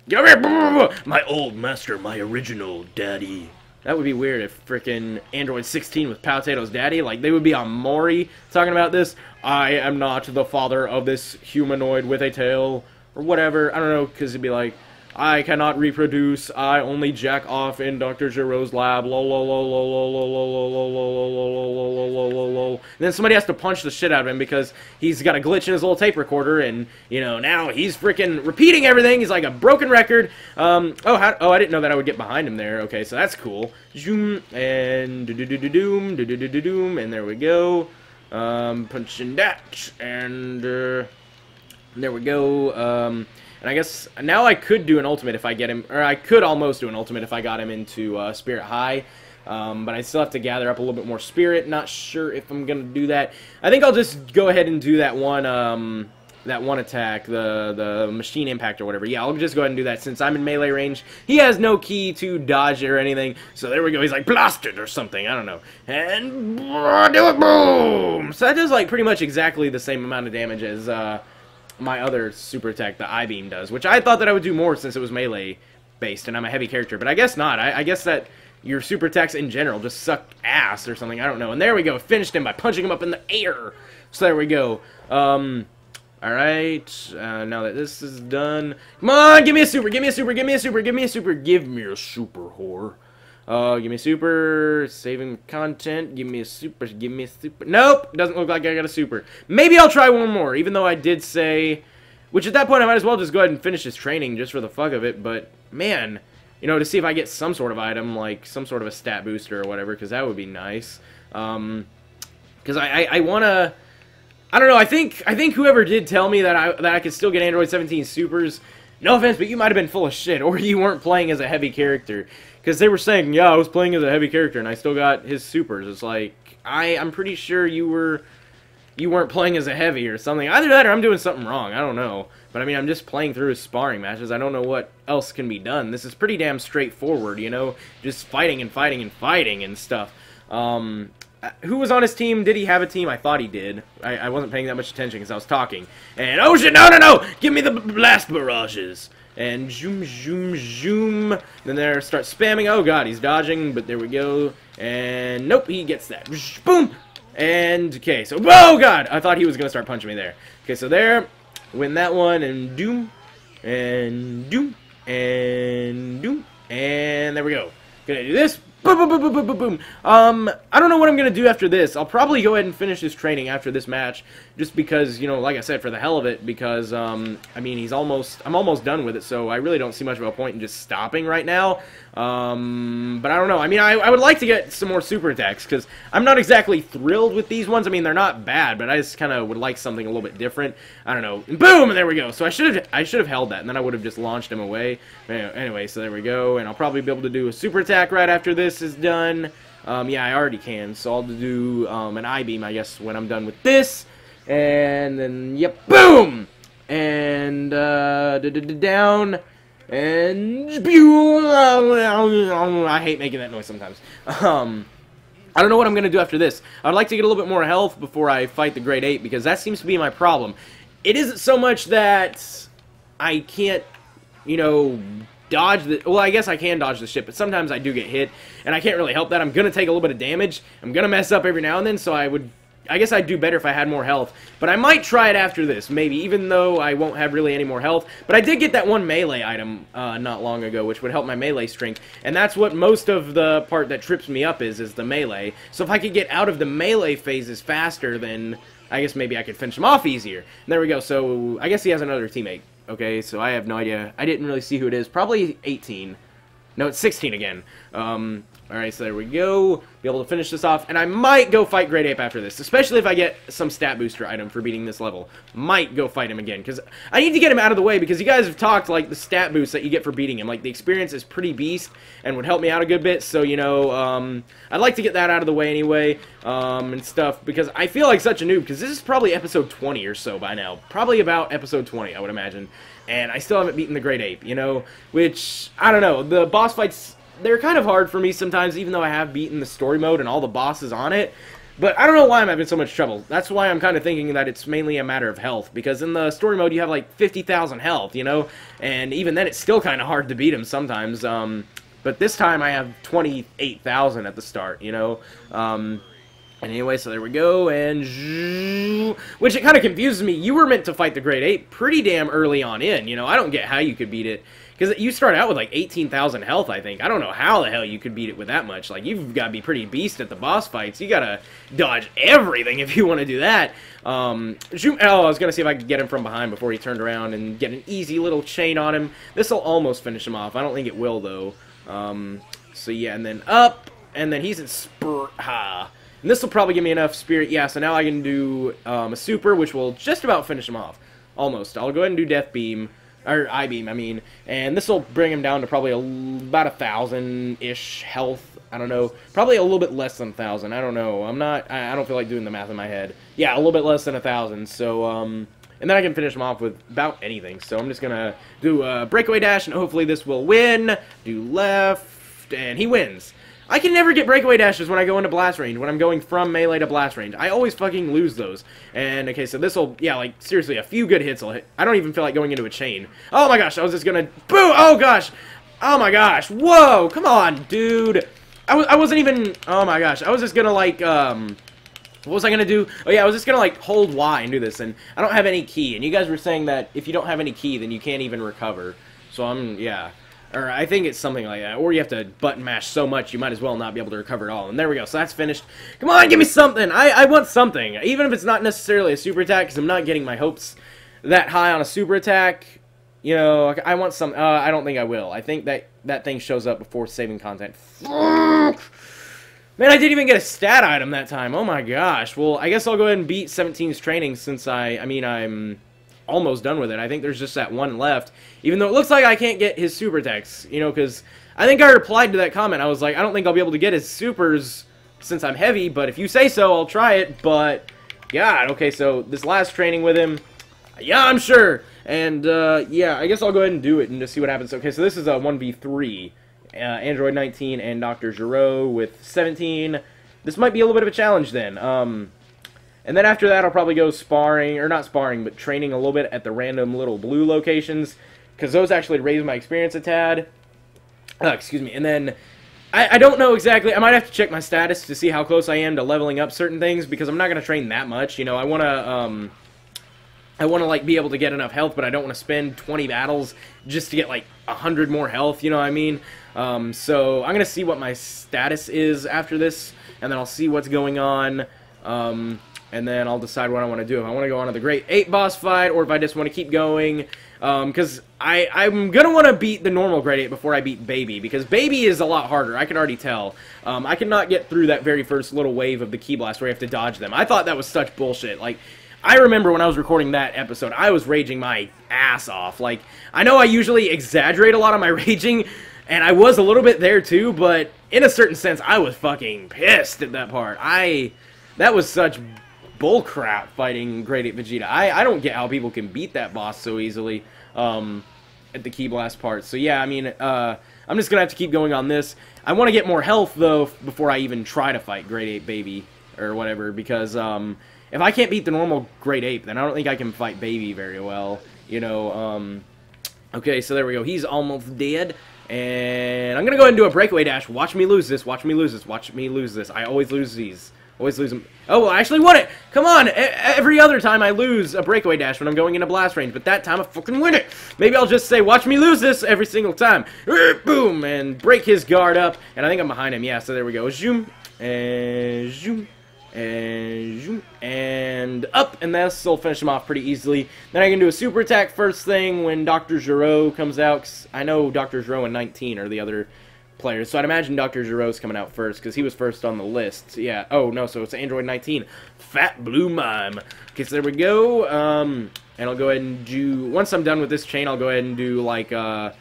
Get over here! My old master, my original daddy. That would be weird if frickin' Android 16 was Powtato's daddy. Like, they would be on Maury talking about this. I am not the father of this humanoid with a tail. Or whatever. I don't know, because it'd be like, I cannot reproduce. I only jack off in Dr. Giro's lab. Lol, lol, lol, lol, lol, lol, lol, lol, lol, lol, lol, lol, lol. And then somebody has to punch the shit out of him because he's got a glitch in his little tape recorder, and, you know, now he's freaking repeating everything. He's like a broken record. I didn't know that I would get behind him there. Okay, so that's cool. Zoom, and do-do-do-do-doom, do-do-do-do-doom, and there we go. Punching that, and there we go. And I guess now I could do an ultimate if I get him, or I could almost do an ultimate if I got him into Spirit High. But I still have to gather up a little bit more spirit. Not sure if I'm gonna do that. I think I'll just go ahead and do that one attack, the machine impact or whatever. Yeah, I'll just go ahead and do that since I'm in melee range. He has no key to dodge it or anything. So there we go. He's like blasted or something. I don't know. And do it, boom. So that does like pretty much exactly the same amount of damage as my other super attack, the I-beam, does, which I thought that I would do more since it was melee based and I'm a heavy character, but I guess not. I guess that your super attacks in general just suck ass or something. I don't know. And there we go. Finished him by punching him up in the air. So there we go. Alright. Now that this is done. Come on! Give me a super! Give me a super! Give me a super! Give me a super! Give me a super, whore. Give me a super, saving content, give me a super, give me a super. Nope, doesn't look like I got a super. Maybe I'll try one more, even though I did say, which at that point I might as well just go ahead and finish this training just for the fuck of it, but man, you know, to see if I get some sort of item, like some sort of a stat booster or whatever, because that would be nice. Because I want to, I don't know, I think whoever did tell me that I could still get Android 17 supers, no offense, but you might have been full of shit, or you weren't playing as a heavy character. Because they were saying, yeah, I was playing as a heavy character, and I still got his supers. It's like, I'm pretty sure you weren't playing as a heavy or something. Either that or I'm doing something wrong. I don't know. But, I mean, I'm just playing through his sparring matches. I don't know what else can be done. This is pretty damn straightforward, you know? Just fighting and fighting and fighting and stuff. Who was on his team? Did he have a team? I thought he did. I wasn't paying that much attention because I was talking. And, oh shit, no, no, no! Give me the blast barrages! And zoom, zoom, zoom. Then there, start spamming. Oh god, he's dodging, but there we go. And nope, he gets that. Boom! And, okay, so, oh god! I thought he was going to start punching me there. Okay, so there, win that one, and doom, and doom, and doom, and there we go. Gonna do this. Boom, boom, boom, boom, boom, boom, boom. I don't know what I'm gonna do after this. I'll probably go ahead and finish this training after this match, just because, you know, like I said, for the hell of it, because, I mean, I'm almost done with it, so I really don't see much of a point in just stopping right now. But I don't know. I mean, I would like to get some more super attacks, because I'm not exactly thrilled with these ones. I mean, they're not bad, but I just kind of would like something a little bit different. I don't know. And boom! And there we go. So I should have held that, and then I would have just launched him away. Anyway, so there we go, and I'll probably be able to do a super attack right after this is done. Yeah, I already can, so I'll do an I-beam, I guess, when I'm done with this. And then, yep, boom! And, down, and, I hate making that noise sometimes. I don't know what I'm going to do after this. I'd like to get a little bit more health before I fight the Great Ape, because that seems to be my problem. It isn't so much that I can't, you know, dodge the, well, I guess I can dodge the shit, but sometimes I do get hit, and I can't really help that. I'm gonna take a little bit of damage. I'm gonna mess up every now and then, so I guess I'd do better if I had more health. But I might try it after this, maybe, even though I won't have really any more health. But I did get that one melee item not long ago, which would help my melee strength, and that's what most of the part that trips me up is the melee. So if I could get out of the melee phases faster, then I guess maybe I could finish him off easier. And there we go, so I guess he has another teammate. Okay, so I have no idea. I didn't really see who it is. Probably 18. No, it's 16 again. Alright, so there we go. Be able to finish this off. And I might go fight Great Ape after this. Especially if I get some stat booster item for beating this level. Might go fight him again. Because I need to get him out of the way. Because you guys have talked, like, the stat boost that you get for beating him. Like, the experience is pretty beast. And would help me out a good bit. So, you know, I'd like to get that out of the way anyway. And stuff. Because I feel like such a noob. Because this is probably episode 20 or so by now. Probably about episode 20, I would imagine. And I still haven't beaten the Great Ape, you know? Which, I don't know. The boss fights, they're kind of hard for me sometimes, even though I have beaten the story mode and all the bosses on it. But I don't know why I'm having so much trouble. That's why I'm kind of thinking that it's mainly a matter of health, because in the story mode you have like 50,000 health, you know? And even then it's still kind of hard to beat him sometimes. But this time I have 28,000 at the start, you know? And anyway, so there we go, and... Which, it kind of confuses me. You were meant to fight the Great Ape pretty damn early on in, you know? I don't get how you could beat it. Because you start out with, like, 18,000 health, I think. I don't know how the hell you could beat it with that much. Like, you've got to be pretty beast at the boss fights. You gotta dodge everything if you want to do that. Oh, I was gonna see if I could get him from behind before he turned around and get an easy little chain on him. This'll almost finish him off. I don't think it will, though. So, yeah, and then up, and then he's in Spurt. Ha. And this will probably give me enough spirit. Yeah, so now I can do a super, which will just about finish him off. Almost. I'll go ahead and do Death Beam. Or I-Beam, I mean. And this will bring him down to probably about 1,000-ish health. I don't know. Probably a little bit less than 1,000. I don't know. I don't feel like doing the math in my head. Yeah, a little bit less than 1,000. So, and then I can finish him off with about anything. So I'm just going to do a breakaway dash, and hopefully this will win. Do left, and he wins. I can never get breakaway dashes when I go into blast range, when I'm going from melee to blast range. I always fucking lose those. And, okay, so this'll, yeah, like, seriously, a few good hits will hit. I don't even feel like going into a chain. Oh my gosh, I was just gonna, boo, oh gosh. Oh my gosh, whoa, come on, dude. I wasn't even, oh my gosh, I was just gonna, like, what was I gonna do? Oh yeah, I was just gonna, like, hold Y and do this, and I don't have any key. And you guys were saying that if you don't have any key, then you can't even recover. So yeah. Or I think it's something like that. Or you have to button mash so much you might as well not be able to recover it all. And there we go. So that's finished. Come on, give me something. I want something. Even if it's not necessarily a super attack, because I'm not getting my hopes that high on a super attack. You know, I want some... I don't think I will. I think that thing shows up before saving content. Fuck! Man, I didn't even get a stat item that time. Oh my gosh. Well, I guess I'll go ahead and beat 17's training since I'm almost done with it. I think there's just that one left, even though it looks like I can't get his super attacks, you know, because I think I replied to that comment. I was like, I don't think I'll be able to get his supers since I'm heavy, but if you say so, I'll try it. But God, okay, so this last training with him, yeah, I'm sure. And yeah, I guess I'll go ahead and do it and just see what happens. Okay, so this is a 1v3, Android 19 and Dr. Giro with 17. This might be a little bit of a challenge then. And then after that, I'll probably go sparring, or not sparring, but training a little bit at the random little blue locations, because those actually raise my experience a tad. Excuse me. And then, I don't know exactly, I might have to check my status to see how close I am to leveling up certain things, because I'm not going to train that much, you know. I want to, like, be able to get enough health, but I don't want to spend 20 battles just to get, like, 100 more health, you know what I mean? So, I'm going to see what my status is after this, and then I'll see what's going on, and then I'll decide what I want to do. If I want to go on to the Great Ape boss fight, or if I just want to keep going. Because I'm going to want to beat the normal Great Ape before I beat Baby. Because Baby is a lot harder, I can already tell. I cannot get through that very first little wave of the Key Blast where you have to dodge them. I thought that was such bullshit. Like, I remember when I was recording that episode, I was raging my ass off. Like, I know I usually exaggerate a lot of my raging, and I was a little bit there too, but in a certain sense, I was fucking pissed at that part. That was such bullcrap fighting Great Ape Vegeta. I don't get how people can beat that boss so easily at the Key Blast part. So yeah, I mean, I'm just gonna have to keep going on this. I want to get more health though before I even try to fight Great Ape Baby or whatever, because if I can't beat the normal Great Ape, then I don't think I can fight Baby very well. You know. Okay, so there we go. He's almost dead. And I'm gonna go ahead and do a breakaway dash. Watch me lose this. Watch me lose this. Watch me lose this. I always lose these. Always lose them. Oh, well, I actually won it! Come on! Every other time I lose a breakaway dash when I'm going into blast range, but that time I fucking win it! Maybe I'll just say, watch me lose this every single time. Boom! And break his guard up. And I think I'm behind him. Yeah, so there we go. Zoom. And zoom. And zoom. And up. And this'll finish him off pretty easily. Then I can do a super attack first thing when Dr. Giro comes out. 'Cause I know Dr. Giro and 19 are the other players, so I'd imagine Dr. Giro's coming out first, because he was first on the list. Yeah, oh no, so it's Android 19. Fat Blue Mime. Okay, so there we go, and I'll go ahead and do, once I'm done with this chain, I'll go ahead and do, like, I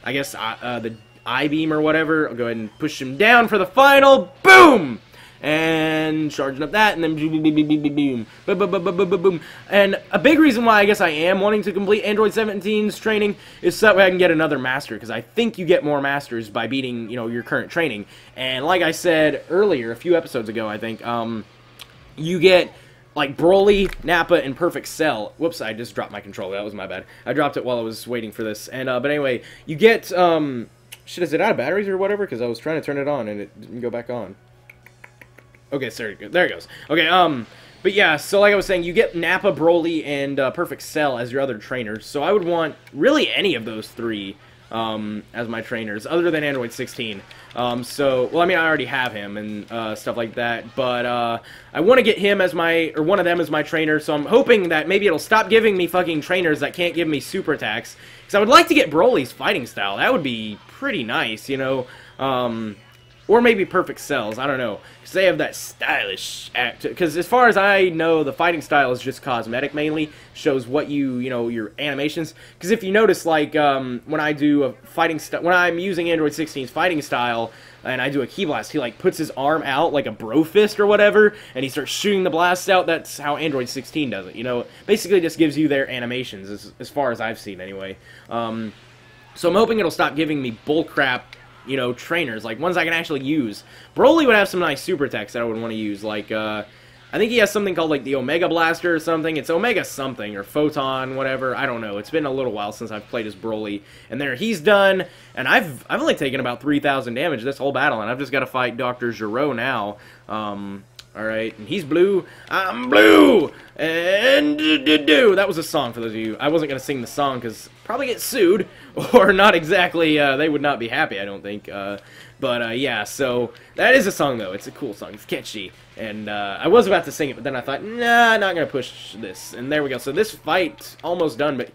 guess, the I-beam or whatever. I'll go ahead and push him down for the final, boom! And charging up that, and then boom, boom, boom, boom, boom, boom, boom, boom, boom, boom. And a big reason why I guess I am wanting to complete Android 17's training is so that way I can get another master, because I think you get more masters by beating, you know, your current training. And like I said earlier, a few episodes ago, I think, you get like Broly, Nappa, and Perfect Cell. Whoops, I just dropped my controller. That was my bad. I dropped it while I was waiting for this. And but anyway, you get shit, is it out of batteries or whatever? Because I was trying to turn it on and it didn't go back on. Okay, so there it goes. Okay, but yeah, so like I was saying, you get Nappa, Broly, and Perfect Cell as your other trainers. So I would want really any of those three as my trainers, other than Android 16. So, well, I mean, I already have him and stuff like that, but I want to get him as my, or one of them as my trainer, so I'm hoping that maybe it'll stop giving me fucking trainers that can't give me super attacks, because I would like to get Broly's fighting style. That would be pretty nice, you know, or maybe Perfect Cells, I don't know, because they have that stylish act, because as far as I know, the fighting style is just cosmetic mainly, shows what you know, your animations, because if you notice, like, when I do a fighting style, when I'm using Android 16's fighting style, and I do a key blast, he, like, puts his arm out like a bro fist or whatever, and he starts shooting the blasts out. That's how Android 16 does it, you know, basically just gives you their animations, as far as I've seen, anyway. So I'm hoping it'll stop giving me bullcrap, you know, trainers, like ones I can actually use. Broly would have some nice super attacks that I would want to use, like, I think he has something called, like, the Omega Blaster or something. It's Omega something, or Photon, whatever, I don't know. It's been a little while since I've played as Broly. And there he's done, and I've only taken about 3,000 damage this whole battle, and I've just got to fight Dr. Gero now. Alright, and he's blue, I'm blue, and that was a song for those of you. I wasn't going to sing the song because probably get sued, or not exactly, they would not be happy, I don't think, but yeah, so, that is a song though, it's a cool song, it's catchy, and I was about to sing it, but then I thought, nah, not going to push this, and there we go, so this fight, almost done, but